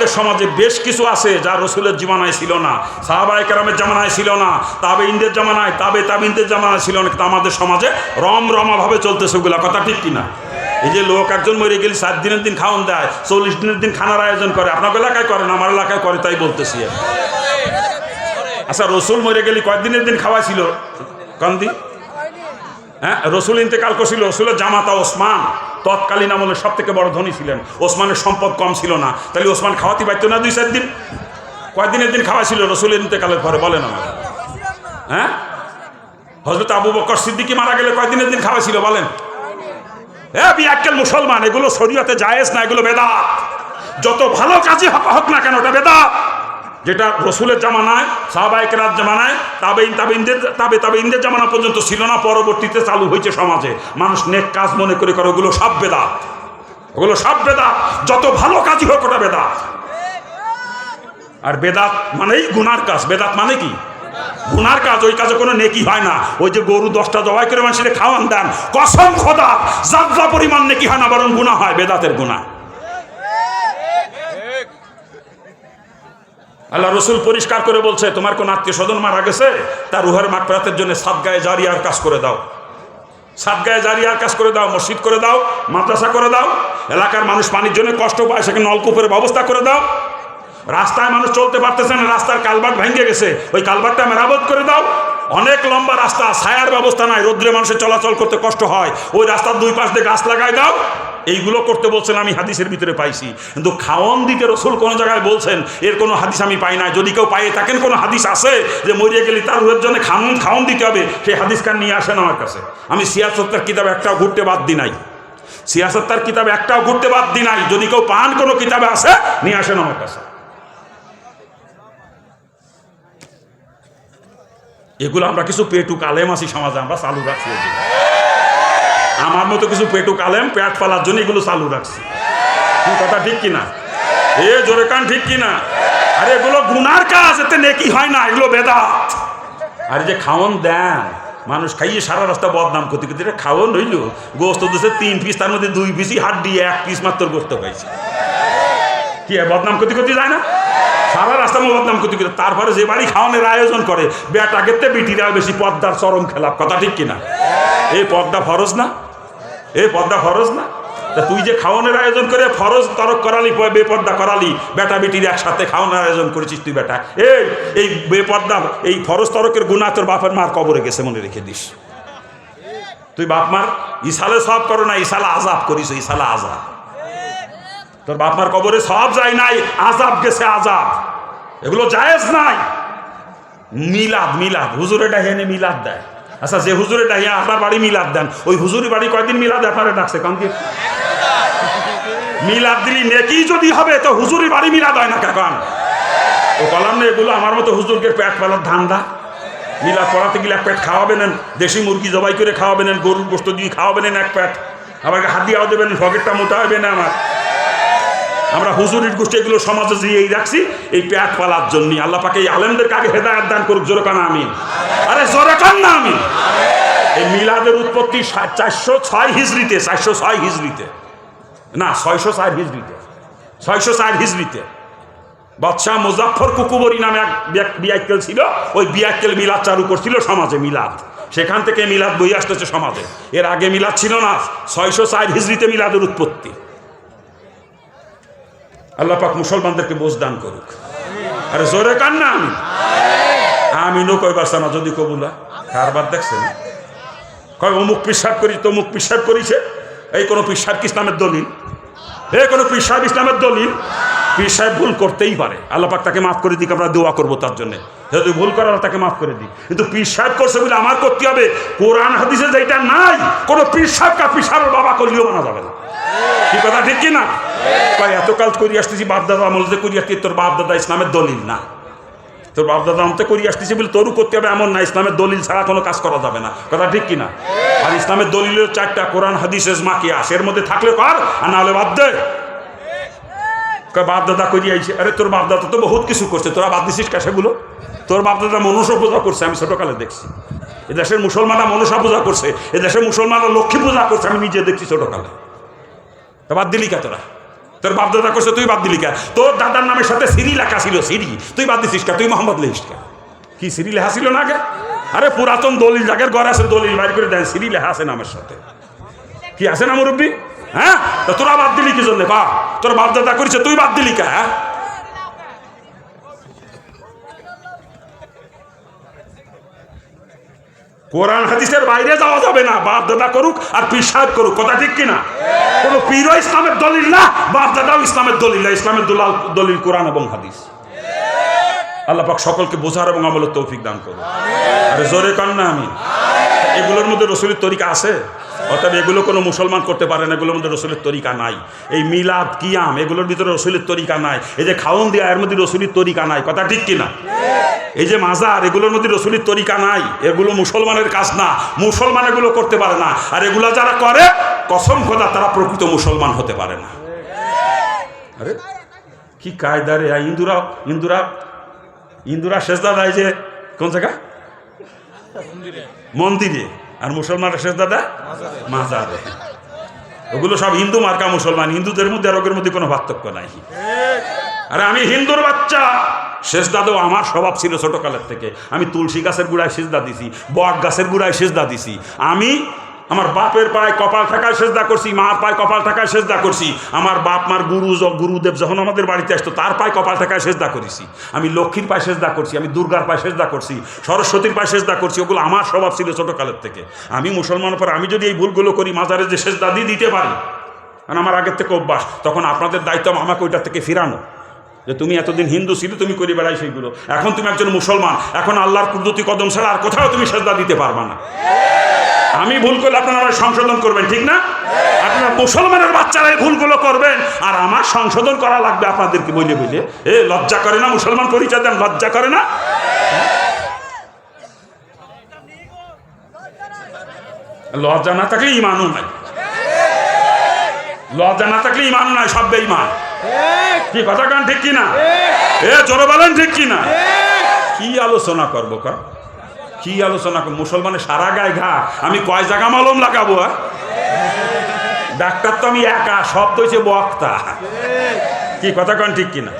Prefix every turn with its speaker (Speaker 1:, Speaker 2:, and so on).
Speaker 1: আমাদের সমাজে বেশ কিছু আছে যা রসুলের জীবনায় ছিল না, সাহাবায়ে কেরামের জামানায় ছিল না, তাবেঈনদের জামানায়, তাবেঈনদের জামানায় ছিল না, কিন্তু আমাদের সমাজে রমরমাভাবে চলতেছে ওগুলা। কথা ঠিক কিনা? এই যে লোক একজন মরে গেলে 7 দিনের দিন খাওয়ান দেয়, 40 দিনের দিন খানার আয়োজন করে, আপনার এলাকায় করে না, আমার এলাকায় করে, তাই বলতেছি। আচ্ছা, রসুল মরে গেলে কয়েকদিনের দিন খাওয়াইছিল কান্দি? হ্যাঁ, রসুল ইন্তেকাল করছিল, রসুলের জামাতা ওসমান তৎকালীন আমলের সব থেকে বড় ধনী ছিলেন, ওসমানের সম্পদ কম ছিল না, তাহলে ওসমান খাওয়াতে পারতো না 2-4 দিন? কয়েকদিনের দিন খাওয়াইছিল রসুলের ইন্তেকালের পরে? বলেন আমার। হ্যাঁ, হযরত আবু বকর সিদ্দিকী মারা গেলে কয়েকদিনের দিন খাওয়াইছিল? বলেন। বিয়াক্কেল মুসলমান, এগুলো শরীয়তে জায়েজ না, এগুলো বেদাত। যত ভালো কাজই হোক না কেন ওটা বেদাত। যেটা রসুলের জামানায়, সাহাবায়ে কেরাম জামানায়, তাবেঈনদের জামানা পর্যন্ত ছিল না, পরবর্তীতে চালু হয়েছে সমাজে, মানুষ নেক কাজ মনে করে করে, ওগুলো সব বেদাত। ওগুলো সব বেদাত, যত ভালো কাজই হোক ওটা বেদাত। আর বেদাত মানেই গুনার কাজ। বেদাত মানে কি? গুনার কাজ। ওই কাজে কোনো নেকি হয় না। ওই যে গরু 10টা জবাই করে মানুষের খাওয়ান দেন, কসম খোদা যাত্রা পরিমাণ নেকি হয় না, বরং গুনাহ হয়, বেদাতের গুনাহ। আল্লাহ রসুল পরিষ্কার করে বলছে, তোমার কোন আত্মীয় স্বজন মারা গেছে, তার রুহের মাগফিরাতের জন্য সাদগায়ে জারিয়ার কাজ করে দাও। সাদগায়ে জারিয়ার কাজ করে দাও, মসজিদ করে দাও, মাদ্রাসা করে দাও, এলাকার মানুষ পানির জন্য কষ্ট পায় সেখানে নলকূপের ব্যবস্থা করে দাও, রাস্তায় মানুষ চলতে পারতেছে না, রাস্তার কালভার্ট ভেঙে গেছে, ওই কালভার্টটা মেরামত করে দাও। অনেক লম্বা রাস্তা, ছায়ার ব্যবস্থা নাই, রোদ্রে মানুষের চলাচল করতে কষ্ট হয়, ওই রাস্তার 2 পাশ দিয়ে গাছ লাগাই দাও। এইগুলো করতে বলছেন, আমি হাদিসের ভিতরে পাইছি, কিন্তু খাওয়ান দিতে রসুল কোনো জায়গায় বলছেন এর কোনো হাদিস আমি পাই না। যদি কেউ পাইয়ে থাকেন, কোনো হাদিস আছে যে মরিয়ে গেলে তার রুহের জন্য খাওয়ান দিতে হবে, সেই হাদিস কান নিয়ে আসেন আমার কাছে। আমি সিয়াসত্তার কিতাব একটাও ঘুরতে বাদ দিই নাই, সিয়াসত্তার কিতাব একটাও ঘুরতে বাদ দিই নাই। যদি কেউ পান কোনো কিতাবে আছে, নিয়ে আসেন আমার কাছে। এগুলো আমরা কিছু পেটুক আলেম আছি সমাজে, আমরা চালু রাখছি। আমার মতো কিছু পেটুক আলেম পেট পালার জন্য এগুলো চালু রাখছি। কি কথা ঠিক কিনা? জোরে কান ঠিক কিনা? আরে এগুলো গুনার কাজ, এতে নেকি হয় না, এগুলো বেদাত। আর যে খাওয়ান দেন, মানুষ খাইয়ে সারা রাস্তা বদনাম করতে করতে, এটা খাওয়ান হইল, গোস্ত দিচ্ছে 3 পিস, তার মধ্যে 2 পিসই হাড্ডি, 1 পিস মাত্র গোস্ত পাইছে। কি বদনাম করতে করতে যায় না? সারা রাস্তা বদনাম করতে করতে। তারপরে যে বাড়ি খাওয়ানোর আয়োজন করে, বেটাকে বিটিরা বেশি পর্দার চরম খেলাপ। কথা ঠিক কিনা? এই পর্দা ফরজ না? এই পর্দা ফরজ না? তা তুই যে খাওয়ানোর আয়োজন করে ফরজ তরক করালি, বেপর্দা করালি, বেটা বেটির একসাথে খাওয়ানোর আয়োজন করেছিস তুই। বেটা এই বেপর্দা, এই ফরজ তরকের গুনাহ তোর বাপের মার কবরে গেছে, মনে রেখে দিস। তুই বাপ মার ইসালে সব করো না, ইসালা আজাব করিস, ইসালা আজাব। তোর বাপ মার কবরে সব যায় নাই, আজাব গেছে, আজাব। এগুলো জায়েজ নাই। মিলাদ হুজুরে ডাহিয়ে মিলাদ দেয়। আচ্ছা, যে হুজুরে ডাহিয়া আপনার বাড়ি মিলাদ দেন, ওই হুজুরি বাড়ি কয়দিন মিলাদ আপনারা ডাকছে? কারণ কি মিলাদ দিলি নেকি যদি হবে, তো হুজুরি বাড়ি মিলাদ হয় না কেন? ও কলাম না, এগুলো আমার মতো হুজুরকে পেট ফেলার ধান্দা। মিলাদ পড়াতে গেলে 1 পেট খাওয়াবেন, দেশি মুরগি জবাই করে খাওয়াবেন, গরুর গোশত দিয়ে খাওয়াবেন 1 পেট, আবার হাদিয়াও দেবেন, পকেটটা মোটা হবে না আমার। আমরা হুজুরির গোষ্ঠী এগুলো সমাজে দিয়েই রাখছি এই পেট পালার জন্য। আল্লাহ পাক এই আলেমদের আগে হেদায়েত দান করুক। জোরে কান আমিন। আরে জোরে কান না আমিন। এই মিলাদের উৎপত্তি 406 হিজরিতে, 406 হিজরিতে না, 604 হিজরিতে, 604 হিজরিতে বাদশাহ মুজাফফর কুকুবরী নামে এক বিয়াক্কেল ছিল। ওই বিয়াক্কেল মিলাদ চালু করছিল সমাজে, মিলাদ। সেখান থেকে মিলাদ বই আসতেছে সমাজে। এর আগে মিলাদ ছিল না। 604 হিজরিতে মিলাদের উৎপত্তি। আল্লাহ পাক মুসলমানদেরকে বোঝ দান করুক। আরে জোরে কান না আমি আমিনও কইবার না, যদি কবুলা কারবার দেখছেন, কয় অমুক পিসাব করি, তমুক পিসাব করিছে। এই কোনো পিসাব কি ইসলামের দলিল? কোনো পিসাব ইসলামের দলিল? পীর সাহেব ভুল করতেই পারে, আল্লাহ পাক তাকে মাফ করে দিক, আমরা দোয়া করবো তার জন্য। যদি ভুল করে আল্লাহ তাকে মাফ করে দিই, কিন্তু পীর সাহেব করছে বলে আমার করতে হবে? কোরআন হাদিসে যেটা নাই, কোনো পীর সাহেবকে পীর সাহেবের বাবা করলেও মানা যাবে না। কি কথা ঠিক কিনা? ভাই এতকাল করিয়ে আসতেছি, বাপদাদা আমলতে করিয়ে আসতেছি, তোর বাপদাদা ইসলামের দলিল না। তোর বাপদাদা আমতে করিয়ে আসতেছি বলে তোরও করতে হবে এমন না। ইসলামের দলিল ছাড়া কোনো কাজ করা যাবে না। কথা ঠিক কিনা? আর ইসলামের দলিলের 4টা, কোরআন হাদিস ইজমা কিয়াস, এর মধ্যে থাকলে কর, আর না হলে বাদ দে। বাপদাদা করিয়ে আইছে। আরে তোর বাপদাদা তো বহুত কিছু করছে, তোরা বাদ দিছিস সেগুলো? তোর বাপদাদা মনসা পূজা করছে, আমি ছোটকালে দেখছি। এদেশের মুসলমানরা মনসা পূজা করছে, এদেশের মুসলমানরা লক্ষ্মী পূজা করছে, আমি নিজে দেখছি ছোটকালে। তা বাদ দিলি কে তোরা? তোর বাপ দাদা করছে, তুই বাদ দিলি কে? তোর দাদার নামের সাথে সিরি লেখা ছিল, সিরি, তুই বাদ দিছিস কে? তুই মোহাম্মদ লিখিস কে? কি সিরি লেখা ছিল না আগে? আরে পুরাতন দলিল, জাগের ঘর আছে, দলিল বাইর করে দেন, সিরি লেখা আছে নামের সাথে। কি আছে না মুরব্বী? হ্যাঁ, তো তোরা বাদ দিলি কি জন্য? বা তোর বাপ দাদা করেছে, তুই বাদ দিলি কে? হ্যাঁ, কোরআন হাদিসের বাইরে যাওয়া যাবে না। বাপ দাদা করুক আর পীর সাহেব করুক, কথা ঠিক কিনা? কোনো পীরও ইসলামের দলিল না, বাপ দাদাও ইসলামের দলিল না। ইসলামের দলিল কোরআন এবং হাদিস। আল্লাহ পাক সকলকে বোঝার এবং আমলের তৌফিক দান করুন। আরে জোরে কান না আমি। এগুলোর মধ্যে রসুলের তরিকা আছে, অর্থাৎ এগুলো কোনো মুসলমান করতে পারে না, এগুলোর মধ্যে রসুলের তরিকা নাই। এই মিলাদ কিয়াম এগুলোর ভিতরে রসুলের তরিকা নাই। এই যে খাওন দেয়া এর মধ্যে রসুলের তরিকা নাই, কথা ঠিক কিনা? এই যে মাজার এগুলোর মধ্যে রসুলের তরিকা নাই, এগুলো মুসলমানের কাজ না, মুসলমান এগুলো করতে পারে না। আর এগুলা যারা করে কসম খোদা তারা প্রকৃত মুসলমান হতে পারে না। আরে কি কায়দা রে! ইন্দুরা ইন্দুরা ইন্দুরা সেজদা দেয় যে কোন জায়গা? মন্দিরে। আর মুসলমানরা সেজদা দেয় মাজারে। ওগুলো সব হিন্দু মার্কা মুসলমান। হিন্দুদের মধ্যে আর ওদের মধ্যে কোনো পার্থক্য নাই। আরে আমি হিন্দুর বাচ্চা, সেজদা দেওয়া আমার স্বভাব ছিল ছোটকালের থেকে। আমি তুলসী গাছের গুড়ায় সেজদা দিছি, বট গাছের গুড়ায় সেজদা দিছি। আমি আমার বাপের পায়ে কপাল ঠাকায় সেজদা করছি, মার পায়ে কপাল ঠাকায় সেজদা করছি। আমার বাপ মার গুরুদেব যখন আমাদের বাড়িতে আসতো তার পায়ে কপাল ঠাকায় সেজদা করেছি। আমি লক্ষ্মীর পায়ে সেজদা করছি, আমি দুর্গার পায়ে সেজদা করছি, সরস্বতীর পায়ে সেজদা করছি। ওগুলো আমার স্বভাব ছিল ছোটকালের থেকে। আমি মুসলমানের পর আমি যদি এই ভুলগুলো করি, মাজারে যে সেজদা দিয়ে দিতে পারি, কারণ আমার আগের থেকে অভ্যাস, তখন আপনাদের দায়িত্ব আমাকে ওইটার থেকে ফিরানো। যে তুমি এতদিন হিন্দু ছিলে, তুমি করে বেড়াই সেইগুলো, এখন তুমি একজন মুসলমান, এখন আল্লাহর কুদরতি কদম ছাড়া আর কোথাও তুমি সেজদা দিতে পারবা না। আমি ভুল করলে আপনারা আমার সংশোধন করবেন, ঠিক না? আপনারা মুসলমানের বাচ্চারা এই ভুলগুলো করবেন, আর আমার সংশোধন করা লাগবে আপনাদেরকে বলে বুঝে। লজ্জা করে না? মুসলমান পরিচয় দেন, লজ্জা করে না? লজ্জা না থাকলে ইমানও নাই, লজ্জা না থাকলে ইমানও নাই, সব বেঈমান। কি কথা কান ঠিক কিনা? জোরে বলেন ঠিক কিনা? কি আলোচনা করবো কা? কি আলোচনা করবো? মুসলমানের সারা গায়ে ঘা, আমি কয় জায়গা মলম লাগাবো? ডাক্তার তো আমি একা, সব তো হচ্ছে বক্তা। কি কথা কান ঠিক কিনা?